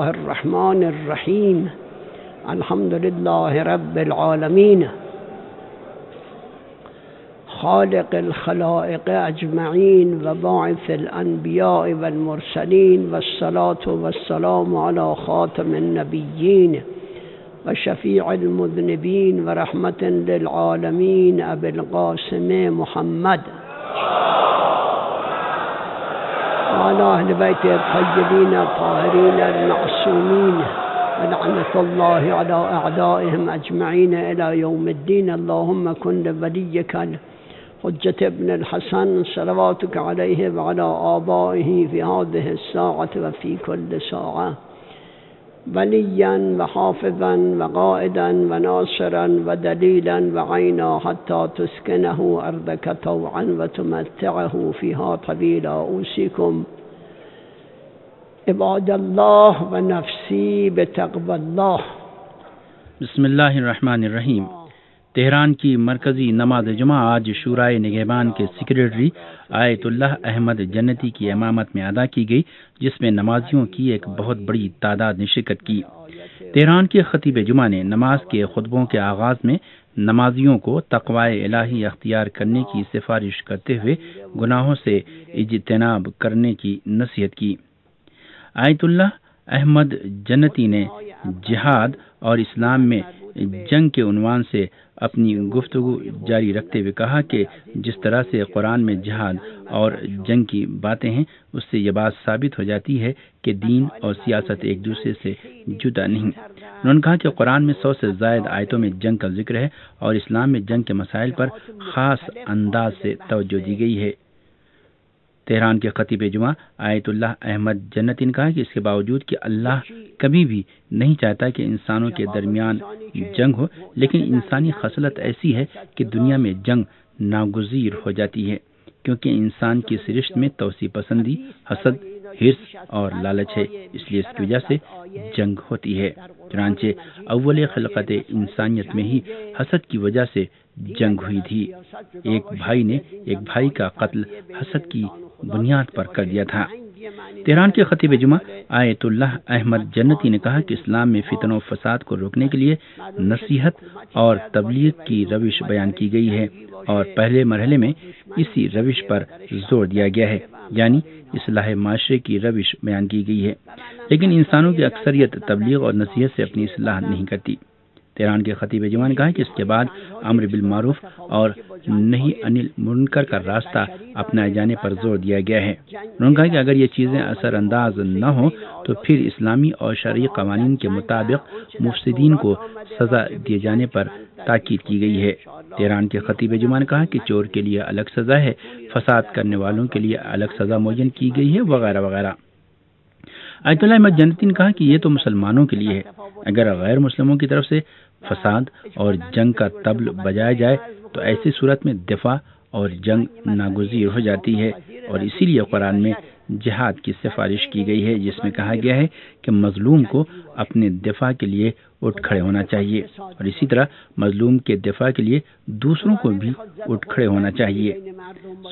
الله الرحمن الرحيم الحمد لله رب العالمين خالق الخلائق أجمعين وباعث الأنبياء والمرسلين والصلاة والسلام على خاتم النبيين وشفيع المذنبين ورحمة للعالمين أبي القاسم محمد وعلى أهل بيته الطيبين الطاهرين المعصومين ولعنة الله على أعدائهم أجمعين إلى يوم الدين. اللهم كن لوليك حجة ابن الحسن صلواتك عليه وعلى آبائه في هذه الساعة وفي كل ساعة وليا وحافظا وقائدا وناصرا ودليلا وعينا حتى تسكنه أرضك طوعا وتمتعه فيها طويلا. أوصيكم عباد الله ونفسی بتقوى اللہ. بسم اللہ الرحمن الرحیم. تہران کی مرکزی نماز جمعہ آج شورائے نگہبان کے سیکریٹری آیت اللہ احمد جنتی کی امامت میں ادا کی گئی، جس میں نمازیوں کی ایک بہت بڑی تعداد نے شرکت کی. تہران کے خطیب جمعہ نے نماز کے خطبوں کے آغاز میں نمازیوں کو تقوی الہی اختیار کرنے کی سفارش کرتے ہوئے گناہوں سے اجتناب کرنے کی نصیحت کی. آیت اللہ احمد جنتی نے جہاد اور اسلام میں جنگ کے عنوان سے اپنی گفتگو جاری رکھتے ہوئے کہا کہ جس طرح سے قرآن میں جہاد اور جنگ کی باتیں ہیں، اس سے یہ بات ثابت ہو جاتی ہے کہ دین اور سیاست ایک دوسرے سے جدا نہیں. انہوں نے کہا کہ قرآن میں 100 سے زائد آیتوں میں جنگ کا ذکر ہے اور اسلام میں جنگ کے مسائل پر خاص انداز سے توجہ دی گئی ہے. تہران کے خطیب جمعہ آیت اللہ احمد جنتی نے کہا کہ اس کے باوجود کہ اللہ کبھی بھی نہیں چاہتا کہ انسانوں کے درمیان جنگ ہو، لیکن انسانی خصلت ایسی ہے کہ دنیا میں جنگ ناگزیر ہو جاتی ہے، کیونکہ انسان کی سرشت میں توسیع پسندی، حسد، حرص اور لالچ ہے، اس لیے اس کی وجہ سے جنگ ہوتی ہے. چنانچہ اول خلقت انسانیت میں ہی حسد کی وجہ سے جنگ ہوئی تھی. ایک بھائی نے ایک بھائی کا قتل حسد کی بنیاد پر کر دیا تھا. تہران کے خطیب جمعہ آیت اللہ احمد جنتی نے کہا کہ اسلام میں فتن و فساد کو روکنے کے لیے نصیحت اور تبلیغ کی روش بیان کی گئی ہے، اور پہلے مرحلے میں اسی روش پر زور دیا گیا ہے، یعنی اصلاح معاشرے کی روش بیان کی گئی ہے. لیکن انسانوں کی اکثریت تبلیغ اور نصیحت سے اپنی اصلاح نہیں کرتی. تہران کے خطیب جمعہ نے کہا کہ اس کے بعد امر بالمعروف اور نہی عن المنکر کا راستہ اپنائے جانے پر زور دیا گیا ہے. انہوں نے کہا کہ اگر یہ چیزیں اثر انداز نہ ہوں تو پھر اسلامی اور شرعی قوانین کے مطابق مفسدین کو سزا دیے جانے پر تاکید کی گئی ہے. تہران کے خطیب جمعہ نے کہا کہ چور کے لیے الگ سزا ہے، فساد کرنے والوں کے لیے الگ سزا معین کی گئی ہے، وغیرہ وغیرہ. آیت اللہ احمد جنتی نے کہا کہ یہ تو مسلمانوں کے لیے ہے، اگر غیر مسلموں کی طرف سے فساد اور جنگ کا طبل بجایا جائے تو ایسی صورت میں دفاع اور جنگ ناگزیر ہو جاتی ہے، اور اسی لیے قرآن میں جہاد کی سفارش کی گئی ہے، جس میں کہا گیا ہے کہ مظلوم کو اپنے دفاع کے لیے اٹھ کھڑے ہونا چاہیے، اور اسی طرح مظلوم کے دفاع کے لیے دوسروں کو بھی اٹھ کھڑے ہونا چاہیے.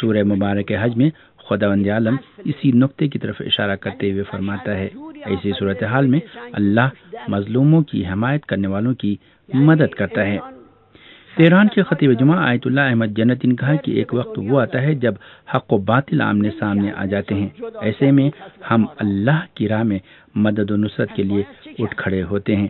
سورہ مبارک حج میں خداوند عالم اسی نقطے کی طرف اشارہ کرتے ہوئے فرماتا ہے. ایسی صورتحال میں اللہ مظلوموں کی حمایت کرنے والوں کی مدد کرتا ہے. تہران کے خطیب جمعہ آیت اللہ احمد جنتی نے کہا کہ ایک وقت وہ آتا ہے جب حق و باطل آمنے سامنے آ جاتے ہیں، ایسے میں ہم اللہ کی راہ میں مدد و نصرت کے لیے اٹھ کھڑے ہوتے ہیں.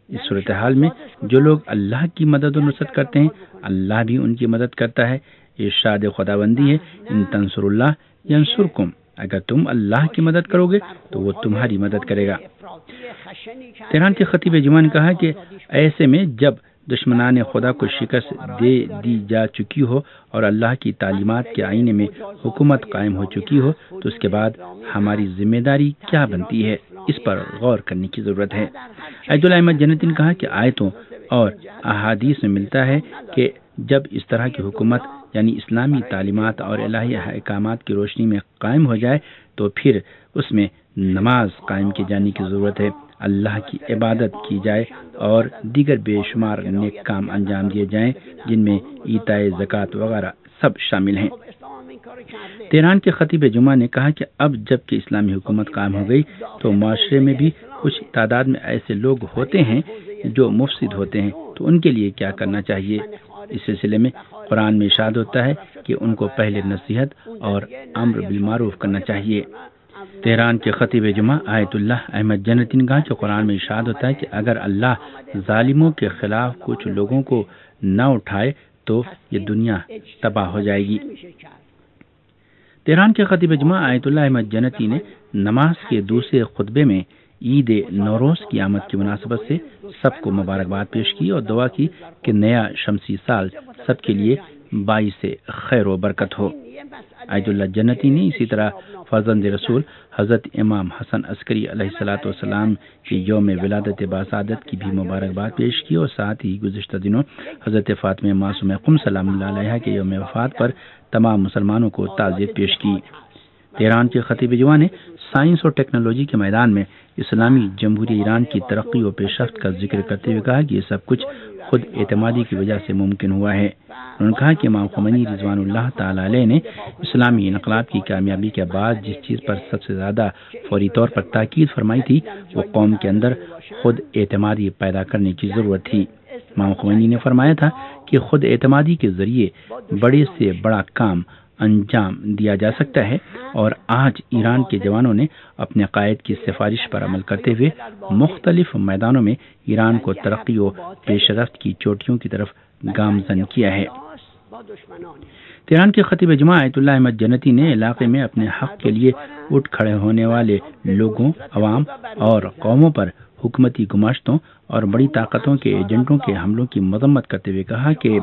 اس صورتحال میں جو لوگ اللہ کی مدد و نصرت کرتے ہیں، اللہ بھی ان کی مدد کرتا ہے. ارشاد خداوندی ہے، ان تنصر اللہ ینصرکم، اگر تم اللہ کی مدد کرو گے تو وہ تمہاری مدد کرے گا. تہران کے خطیب جمعہ نے کہا کہ ایسے میں جب دشمنان خدا کو شکست دے دی جا چکی ہو اور اللہ کی تعلیمات کے آئینے میں حکومت قائم ہو چکی ہو تو اس کے بعد ہماری ذمہ داری کیا بنتی ہے، اس پر غور کرنے کی ضرورت ہے. آیت اللہ احمد جنتی نے کہا کہ آیتوں اور احادیث میں ملتا ہے کہ جب اس طرح کی حکومت یعنی اسلامی تعلیمات اور الہی احکامات کی روشنی میں قائم ہو جائے تو پھر اس میں نماز قائم کی جانے کی ضرورت ہے، اللہ کی عبادت کی جائے اور دیگر بے شمار نیک کام انجام دیے جائیں جن میں ایتائے زکوٰۃ وغیرہ سب شامل ہیں. تہران کے خطیب جمعہ نے کہا کہ اب جب کہ اسلامی حکومت قائم ہو گئی تو معاشرے میں بھی کچھ تعداد میں ایسے لوگ ہوتے ہیں جو مفسد ہوتے ہیں، تو ان کے لیے کیا کرنا چاہیے؟ اس سلسلے میں قرآن میں ارشاد ہوتا ہے کہ ان کو پہلے نصیحت اور امر بالمعروف کرنا چاہیے۔ تہران کے خطیب جمعہ آیت اللہ احمد جنتی نے کہا کہ قرآن میں ارشاد ہوتا ہے کہ اگر اللہ ظالموں کے خلاف کچھ لوگوں کو نہ اٹھائے تو یہ دنیا تباہ ہو جائے گی۔ تہران کے خطیب جمعہ آیت اللہ احمد جنتی نے نماز کے دوسرے خطبے میں عید نوروز کی آمد کی مناسبت سے سب کو مبارکباد پیش کی اور دعا کی کہ نیا شمسی سال سب کے لیے باعث خیر و برکت ہو۔ آیت اللہ جنتی نے اسی طرح فرزند رسول حضرت امام حسن عسکری علیہ الصلوۃ والسلام کے یوم ولادت باسعادت کی بھی مبارکباد پیش کی اور ساتھ ہی گزشتہ دنوں حضرت فاطمہ معصومہ قم سلام اللہ علیہا کے یوم وفات پر تمام مسلمانوں کو تعزیت پیش کی۔ تہران کے خطیب جمعہ نے سائنس اور ٹیکنالوجی کے میدان میں اسلامی جمہوریہ ایران کی ترقی و پیش رفت کا ذکر کرتے ہوئے کہا کہ یہ سب کچھ خود اعتمادی کی وجہ سے ممکن ہوا ہے۔ انہوں نے کہا کہ امام خمینی رضوان اللہ تعالی علیہ نے اسلامی انقلاب کی کامیابی کے بعد جس چیز پر سب سے زیادہ فوری طور پر تاکید فرمائی تھی وہ قوم کے اندر خود اعتمادی پیدا کرنے کی ضرورت تھی۔ امام خمینی نے فرمایا تھا کہ خود اعتمادی کے ذریعے بڑے سے بڑا کام انجام دیا جا سکتا ہے، اور آج ایران کے جوانوں نے اپنے قائد کی سفارش پر عمل کرتے ہوئے مختلف میدانوں میں ایران کو ترقی و پیش رفت کی چوٹیوں کی طرف گامزن کیا ہے۔ تہران کے خطیب جمعہ آیت اللہ احمد جنتی نے علاقے میں اپنے حق کے لیے اٹھ کھڑے ہونے والے لوگوں، عوام اور قوموں پر حکومتی گماشتوں اور بڑی طاقتوں کے ایجنٹوں کے حملوں کی مذمت کرتے ہوئے کہا کہ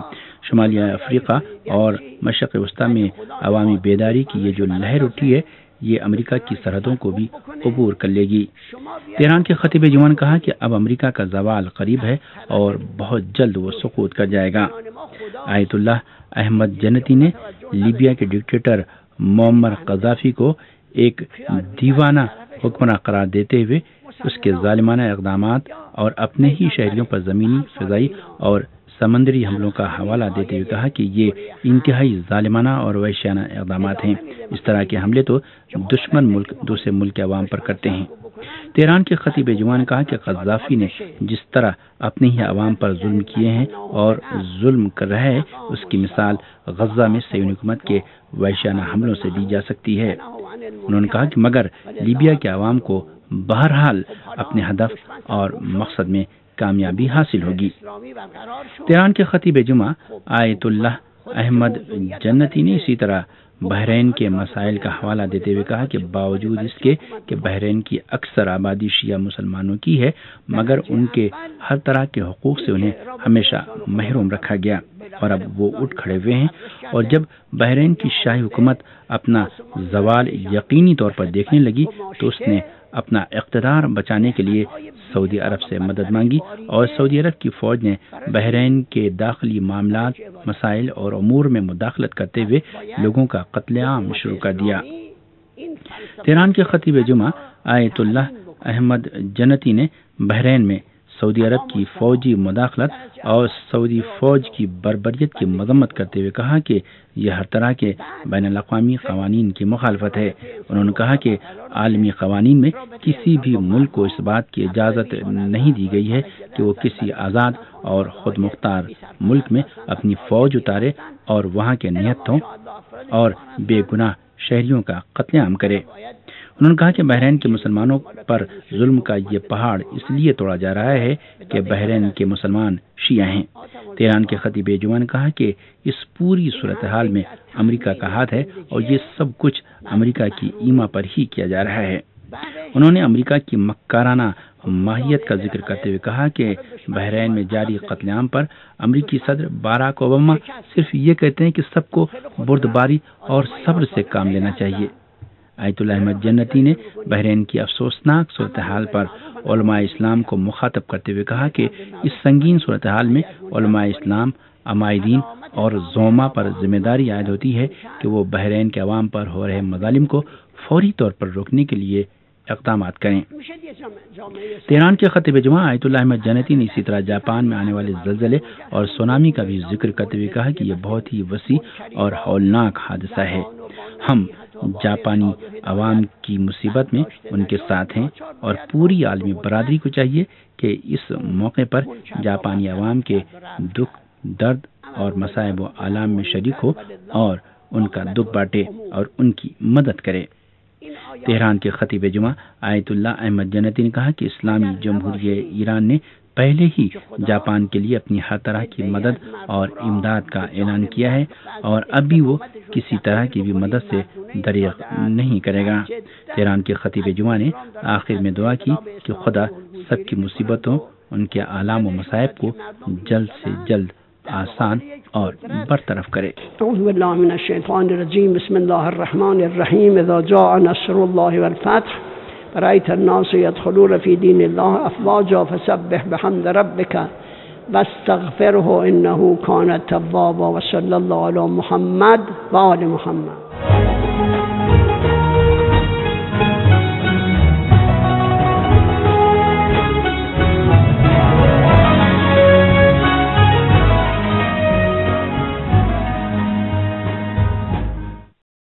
شمالی افریقہ اور مشرق وسطی میں عوامی بیداری کی یہ جو لہر اٹھی ہے یہ امریکہ کی سرحدوں کو بھی عبور کر لے گی۔ تہران کے خطیب جمعہ نے کہا کہ اب امریکہ کا زوال قریب ہے اور بہت جلد وہ سقوط کر جائے گا۔ آیت اللہ احمد جنتی نے لیبیا کے ڈکٹیٹر معمر قذافی کو ایک دیوانہ حکمراں قرار دیتے ہوئے اس کے ظالمانہ اقدامات اور اپنے ہی شہریوں پر زمینی، فضائی اور سمندری حملوں کا حوالہ دیتے ہوئے کہا کہ یہ انتہائی ظالمانہ اور وحشیانہ اقدامات ہیں۔ اس طرح کے حملے تو دشمن ملک دوسرے ملک کے عوام پر کرتے ہیں۔ تہران کے خطیب جمعہ نے کہا کہ قذافی نے جس طرح اپنے ہی عوام پر ظلم کیے ہیں اور ظلم کر رہا ہے اس کی مثال غزہ میں صہیونی حکومت کے وحشیانہ حملوں سے دی جا سکتی ہے۔ انہوں نے کہا کہ مگر لیبیا کے عوام کو بہرحال اپنے ہدف اور مقصد میں کامیابی حاصل ہوگی۔ تہران کے خطیب جمعہ آیت اللہ احمد جنتی نے اسی طرح بحرین کے مسائل کا حوالہ دیتے ہوئے کہا کہ باوجود اس کے کہ بحرین کی اکثر آبادی شیعہ مسلمانوں کی ہے مگر ان کے ہر طرح کے حقوق سے انہیں ہمیشہ محروم رکھا گیا اور اب وہ اٹھ کھڑے ہوئے ہیں، اور جب بحرین کی شاہی حکومت اپنا زوال یقینی طور پر دیکھنے لگی تو اس نے اپنا اقتدار بچانے کے لیے سعودی عرب سے مدد مانگی اور سعودی عرب کی فوج نے بحرین کے داخلی معاملات، مسائل اور امور میں مداخلت کرتے ہوئے لوگوں کا قتل عام شروع کر دیا۔ تہران کے خطیب جمعہ آیت اللہ احمد جنتی نے بحرین میں سعودی عرب کی فوجی مداخلت اور سعودی فوج کی بربریت کی مذمت کرتے ہوئے کہا کہ یہ ہر طرح کے بین الاقوامی قوانین کی مخالفت ہے۔ انہوں نے کہا کہ عالمی قوانین میں کسی بھی ملک کو اس بات کی اجازت نہیں دی گئی ہے کہ وہ کسی آزاد اور خود مختار ملک میں اپنی فوج اتارے اور وہاں کے نہتوں اور بے گناہ شہریوں کا قتل عام کرے۔ انہوں نے کہا کہ بحرین کے مسلمانوں پر ظلم کا یہ پہاڑ اس لیے توڑا جا رہا ہے کہ بحرین کے مسلمان شیعہ ہیں۔ تہران کے خطیب جمعہ نے کہا کہ اس پوری صورتحال میں امریکہ کا ہاتھ ہے اور یہ سب کچھ امریکہ کی ایما پر ہی کیا جا رہا ہے۔ انہوں نے امریکہ کی مکارانہ ماہیت کا ذکر کرتے ہوئے کہا کہ بحرین میں جاری قتل عام پر امریکی صدر باراک اوباما صرف یہ کہتے ہیں کہ سب کو بردباری اور صبر سے کام لینا چاہیے۔ آیت اللہ احمد جنتی نے بحرین کی افسوسناک صورتحال پر علماء اسلام کو مخاطب کرتے ہوئے کہا کہ اس سنگین صورتحال میں علماء اسلام، عمائدین اور زعماء پر ذمہ داری عائد ہوتی ہے کہ وہ بحرین کے عوام پر ہو رہے مظالم کو فوری طور پر روکنے کے لیے اقدامات کریں۔ تہران کے خطیب جمعہ آیت اللہ احمد جنتی نے اسی طرح جاپان میں آنے والے زلزلے اور سونامی کا بھی ذکر کرتے ہوئے کہا کہ یہ بہت ہی وسیع اور ہولناک حادثہ ہے۔ ہم جاپانی عوام کی مصیبت میں ان کے ساتھ ہیں اور پوری عالمی برادری کو چاہیے کہ اس موقع پر جاپانی عوام کے دکھ، درد اور مصائب و آلام میں شریک ہو اور ان کا دکھ بانٹے اور ان کی مدد کرے۔ تہران کے خطیب جمعہ آیت اللہ احمد جنتی نے کہا کہ اسلامی جمہوریہ ایران نے پہلے ہی جاپان کے لیے اپنی ہر طرح کی مدد اور امداد کا اعلان کیا ہے اور اب بھی وہ کسی طرح کی بھی مدد سے دریغ نہیں کرے گا۔ تہران کے خطیب جمعہ نے آخر میں دعا کی کہ خدا سب کی مصیبتوں، ان کے آلام و مصائب کو جلد سے جلد آسان اور برطرف کرے۔ اعوذ باللہ من الشیطان الرجیم، بسم اللہ الرحمن الرحیم، اذا جاء نصر اللہ والفتح رأيت الناس يدخلون في دين الله أفواجا فسبح بحمد ربك واستغفره إنه كان توابا، وصلى الله على محمد وآل محمد۔